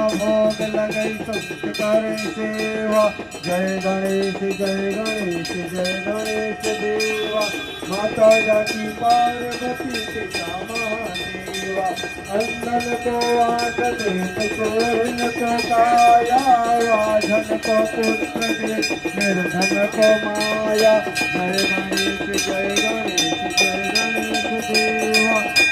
भोग लगई सब करे सेवा। जय गणेश जय गणेश जय गणेश देवा। माता जाकी पार्वती पिता महादेवा। अंधन को आंख दे चोरन को काया। राजन को पुत्र दे निर्धन को माया। जय गणेश जय गणेश